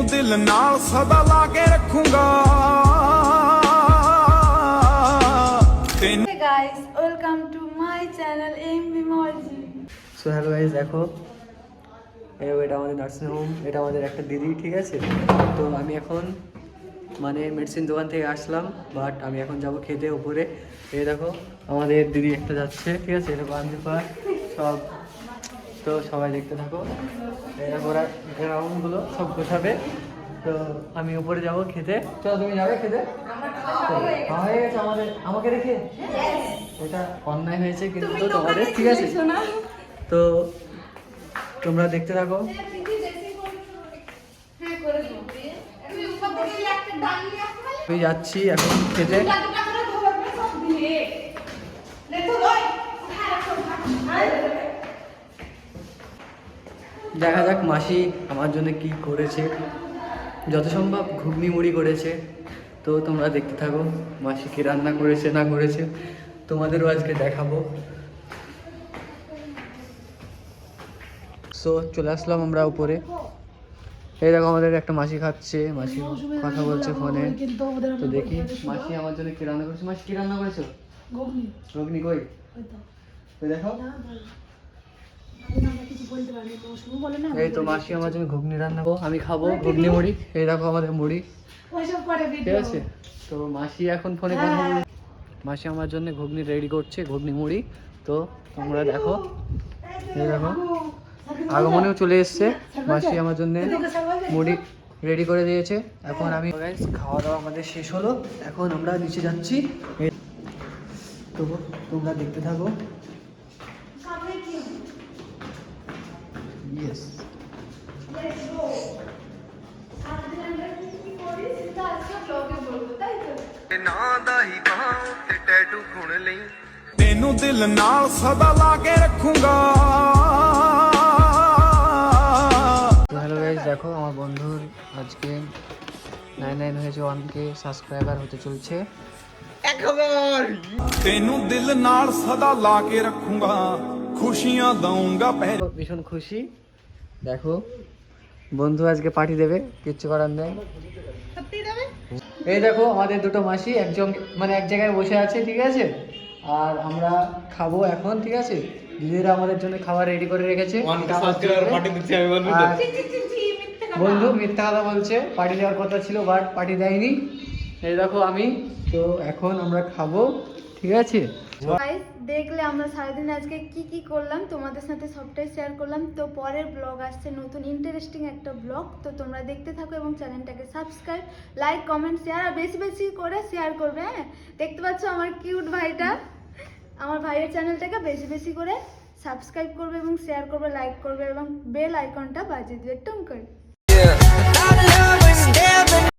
ਤੈਨੂੰ ਦਿਲ ਨਾਲ ਸਦਾ ਲਾ ਕੇ ਰੱਖੂੰਗਾ। Hey guys, welcome to my channel MB Morji. So hello guys, দেখো এটা আমাদের নার্সিং হোম, এটা আমাদের একটা দিদি, ঠিক আছে। তো আমি এখন মানে মেডিসিন দোকান থেকে আসলাম, বাট আমি এখন যাব খেতে উপরে। এই দেখো আমাদের দিদি একটা যাচ্ছে, ঠিক আছে। এটা বান্দিপার সব, তো সবাই দেখতে থাকো। এরা ওরা গ্রাউন্ডগুলো সব গোছাবে, তো আমি উপরে যাব খেতে। চলো তুমি যাবে খেতে? খাওয়া হয়ে গেছে আমাদের, আমাকে রেখে। এটা অন্যায় হয়েছে কিন্তু তোমাদের, ঠিক আছে। তো তোমরা দেখতে থাকো। আমি যাচ্ছি এখন খেতে। দেখা যাক মাসি আমার জন্য কি করেছে, যত সম্ভব ঘুগনি মুড়ি করেছে। তো তোমরা দেখতে থাকো মাসি কি রান্না করেছে না করেছে, তোমাদেরও আজকে দেখাবো। সো চলে আসলাম আমরা উপরে। এই দেখো আমাদের একটা মাসি খাচ্ছে, মাসি কথা বলছে ফোনে। তো দেখি মাসি আমার জন্য কি রান্না করেছে। মাসি কি রান্না করেছো? ঘুগনি কই? তো দেখো এই তো মাসি আমার জন্য ঘুগনি রান্না, আমি খাবো ঘুগনি মুড়ি। এই দেখো আমাদের মুড়ি, ঠিক আছে। তো মাসি এখন ফোনে কথা বলছে, মাসি আমার জন্য ঘুগনি রেডি করছে, ঘুগনি মুড়ি। তো তোমরা দেখো, এই দেখো আগমনেও চলে এসছে, মাসি আমার জন্য মুড়ি রেডি করে দিয়েছে। এখন আমি খাওয়া দাওয়া আমাদের শেষ হলো, এখন আমরা নিচে যাচ্ছি। তো তোমরা দেখতে থাকো। ইয়েস ਤੈਨੂੰ ਦਿਲ ਨਾਲ ਸਦਾ ਲਾ ਕੇ ਰੱਖੂੰਗਾ। হ্যালো গাইজ, দেখো আমার বন্ধুর আজকে 99 হয়েছে, 1K সাবস্ক্রাইবার হতে চলছে। ਤੈਨੂੰ ਦਿਲ ਨਾਲ ਸਦਾ ਲਾ ਕੇ ਰੱਖੂੰਗਾ, খুশিयां ਦਊਂਗਾ ਪਹਿ ভীষণ খুশি। দেখো বন্ধু আজকে পার্টি দেবে, কিচ্ছু করার নেই। এই দেখো আমাদের দুটো মাসি একজন মানে এক জায়গায় বসে আছে, ঠিক আছে। আর আমরা খাবো এখন, ঠিক আছে। দিদিরা আমাদের জন্য খাবার রেডি করে রেখেছে। বন্ধু মিথ্যা কথা বলছে, পার্টি দেওয়ার কথা ছিল বাট পার্টি দেয়নি। এই দেখো আমি, তো এখন আমরা খাবো, ঠিক আছে। গাইস, দেখলে আমরা সারাদিন আজকে কি কি করলাম তোমাদের সাথে সবটাই শেয়ার করলাম। তো পরের ব্লগ আসছে, নতুন ইন্টারেস্টিং একটা ব্লগ। তো তোমরা দেখতে থাকো এবং চ্যানেলটাকে সাবস্ক্রাইব, লাইক, কমেন্ট, শেয়ার আর বেশি বেশি করে শেয়ার করবে। হ্যাঁ, দেখতে পাচ্ছ আমার কিউট ভাইটা, আমার ভাইয়ের চ্যানেলটাকে বেশি বেশি করে সাবস্ক্রাইব করবে এবং শেয়ার করবে, লাইক করবে এবং বেল আইকনটা বাজিয়ে দিবে টুম করে।